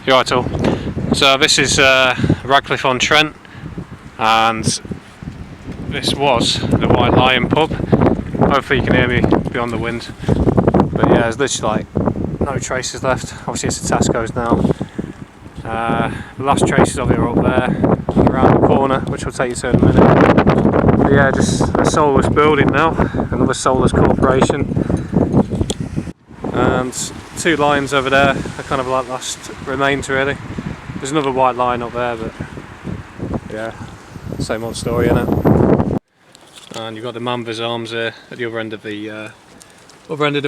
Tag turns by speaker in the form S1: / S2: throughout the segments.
S1: You're right, all. So this is Radcliffe-on-Trent, and this was the White Lion pub. Hopefully you can hear me beyond the wind. But yeah, there's literally like no traces left. Obviously it's a Tesco's now. The last traces of it are up there, around the corner, which I'll take you to in a minute. But yeah, just a soulless building now, another soulless corporation. And two lions over there are kind of like last remains really. There's another white lion up there, but yeah, same old story, innit? And you've got the Manvers Arms here at the other end of the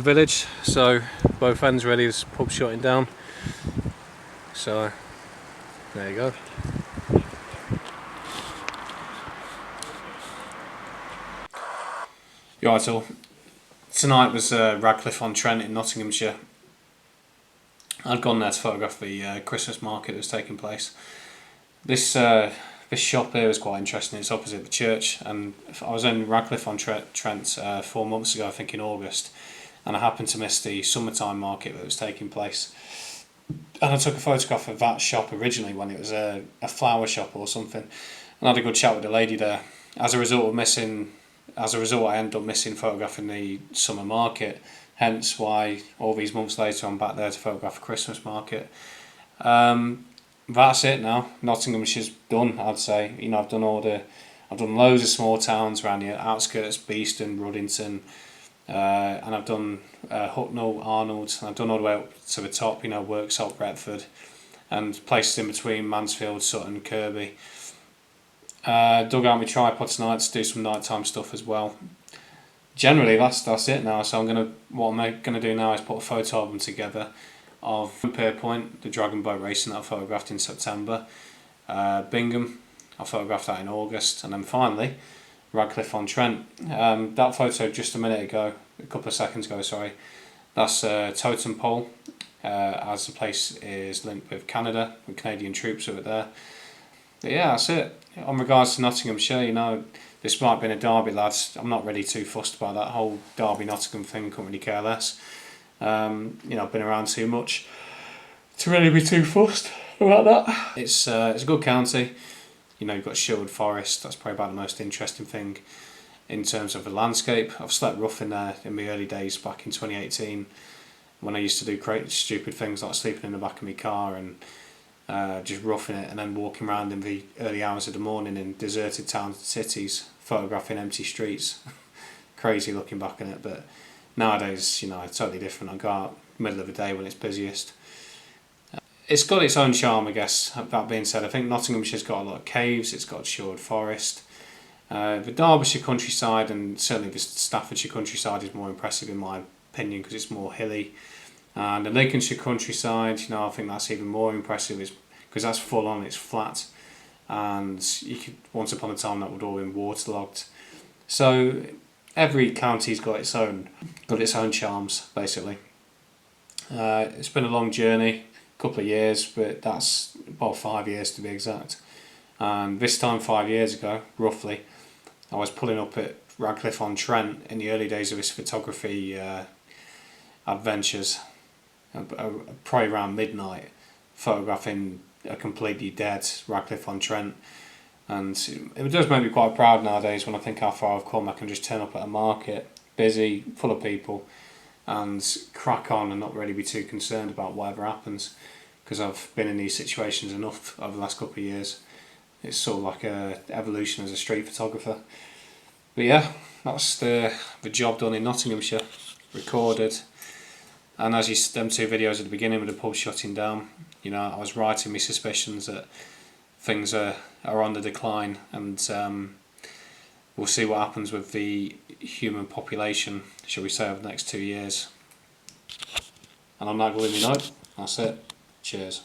S1: village. So both ends really, this pub shutting down. So there you go. You're right, all. Tonight was Radcliffe-on-Trent in Nottinghamshire. I'd gone there to photograph the Christmas market that was taking place. This shop here was quite interesting. It's opposite the church, and I was in Radcliffe-on-Trent 4 months ago, I think in August, and I happened to miss the summertime market that was taking place. And I took a photograph of that shop originally when it was a flower shop or something, and I had a good chat with the lady there. As a result, I ended up missing photographing the summer market. Hence why all these months later I'm back there to photograph the Christmas market. That's it now. Nottinghamshire's done, I'd say. You know, I've done loads of small towns around here, outskirts, Beeston, Ruddington, and I've done Hucknall, Arnold, and I've done all the way up to the top, you know, Worksop, Retford, and places in between, Mansfield, Sutton, Kirby. Dug out my tripod tonight to do some nighttime stuff as well. Generally, that's it now. So what I'm gonna do now is put a photo album together of Pier Point, the dragon boat racing that I photographed in September, Bingham, I photographed that in August, and then finally Radcliffe-on-Trent. That photo just a couple of seconds ago, sorry. That's Totem Pole, as the place is linked with Canada, with Canadian troops over there. But yeah, that's it. On regards to Nottinghamshire, you know, this might have been a derby, lads. I'm not really too fussed about that whole Derby-Nottingham thing. Couldn't really care less. You know, I've been around too much to really be too fussed about that. It's a good county. You know, you've got Sherwood Forest. That's probably about the most interesting thing in terms of the landscape. I've slept rough in there in my early days back in 2018 when I used to do crazy stupid things like sleeping in the back of my car and just roughing it, and then walking around in the early hours of the morning in deserted towns and cities, photographing empty streets. Crazy looking back on it, but nowadays, you know, it's totally different. I go out middle of the day when it's busiest. It's got its own charm, I guess. That being said, I think Nottinghamshire's got a lot of caves, it's got Sherwood Forest. The Derbyshire countryside and certainly the Staffordshire countryside is more impressive in my opinion because it's more hilly. And the Lincolnshire countryside, you know, I think that's even more impressive because that's full on, it's flat. And once upon a time that would all been waterlogged. So every county's got its own charms, basically. It's been a long journey, a couple of years, but that's about 5 years to be exact. And this time 5 years ago, roughly, I was pulling up at Radcliffe-on-Trent in the early days of his photography adventures. Probably around midnight, photographing a completely dead Radcliffe-on-Trent, and it does make me quite proud nowadays when I think how far I've come. I can just turn up at a market, busy, full of people, and crack on and not really be too concerned about whatever happens, because I've been in these situations enough over the last couple of years. It's sort of like a evolution as a street photographer. But yeah, that's the job done in Nottinghamshire, recorded. And as them two videos at the beginning with the pub shutting down, you know, I was writing my suspicions that things are on the decline, and we'll see what happens with the human population, shall we say, over the next 2 years. And on that gloomy note, that's it. Cheers.